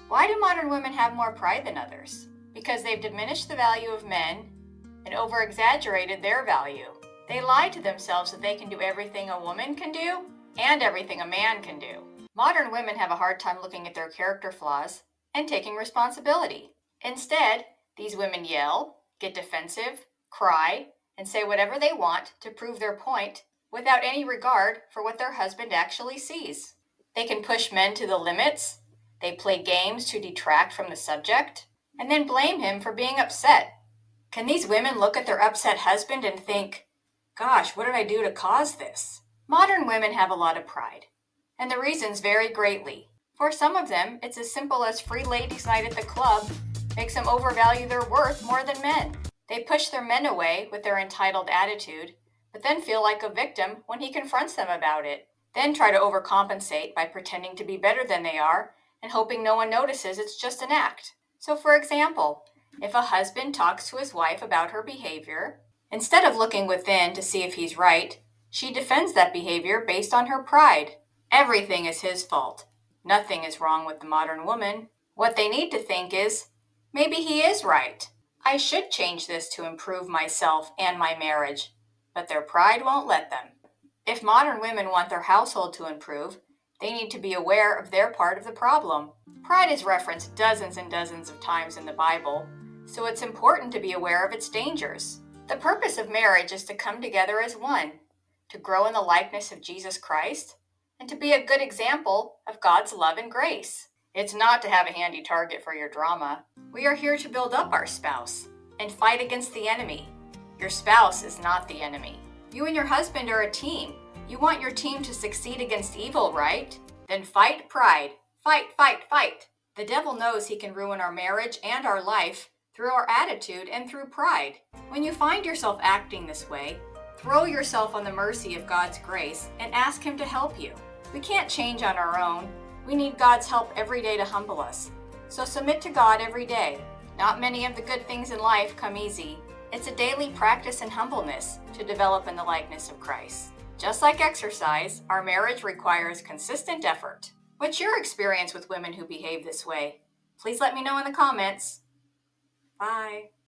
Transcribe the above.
Why do modern women have more pride than others? Because they've diminished the value of men and over-exaggerated their value. They lie to themselves that they can do everything a woman can do and everything a man can do. Modern women have a hard time looking at their character flaws and taking responsibility. Instead, these women yell, get defensive, cry, and say whatever they want to prove their point without any regard for what their husband actually sees. They can push men to the limits, they play games to detract from the subject, and then blame him for being upset. Can these women look at their upset husband and think, gosh, what did I do to cause this? Modern women have a lot of pride, and the reasons vary greatly. For some of them, it's as simple as free ladies' night at the club makes them overvalue their worth more than men. They push their men away with their entitled attitude, but then feel like a victim when he confronts them about it. Then try to overcompensate by pretending to be better than they are and hoping no one notices it's just an act. So, for example, if a husband talks to his wife about her behavior, instead of looking within to see if he's right, she defends that behavior based on her pride. Everything is his fault. Nothing is wrong with the modern woman. What they need to think is, maybe he is right. I should change this to improve myself and my marriage. But their pride won't let them. If modern women want their household to improve, they need to be aware of their part of the problem. Pride is referenced dozens and dozens of times in the Bible, so it's important to be aware of its dangers. The purpose of marriage is to come together as one, to grow in the likeness of Jesus Christ, and to be a good example of God's love and grace. It's not to have a handy target for your drama. We are here to build up our spouse and fight against the enemy. Your spouse is not the enemy. You and your husband are a team. You want your team to succeed against evil, right? Then fight pride. Fight, fight, fight. The devil knows he can ruin our marriage and our life through our attitude and through pride. When you find yourself acting this way, throw yourself on the mercy of God's grace and ask Him to help you. We can't change on our own. We need God's help every day to humble us. So submit to God every day. Not many of the good things in life come easy. It's a daily practice in humbleness to develop in the likeness of Christ. Just like exercise, our marriage requires consistent effort. What's your experience with women who behave this way? Please let me know in the comments. Bye.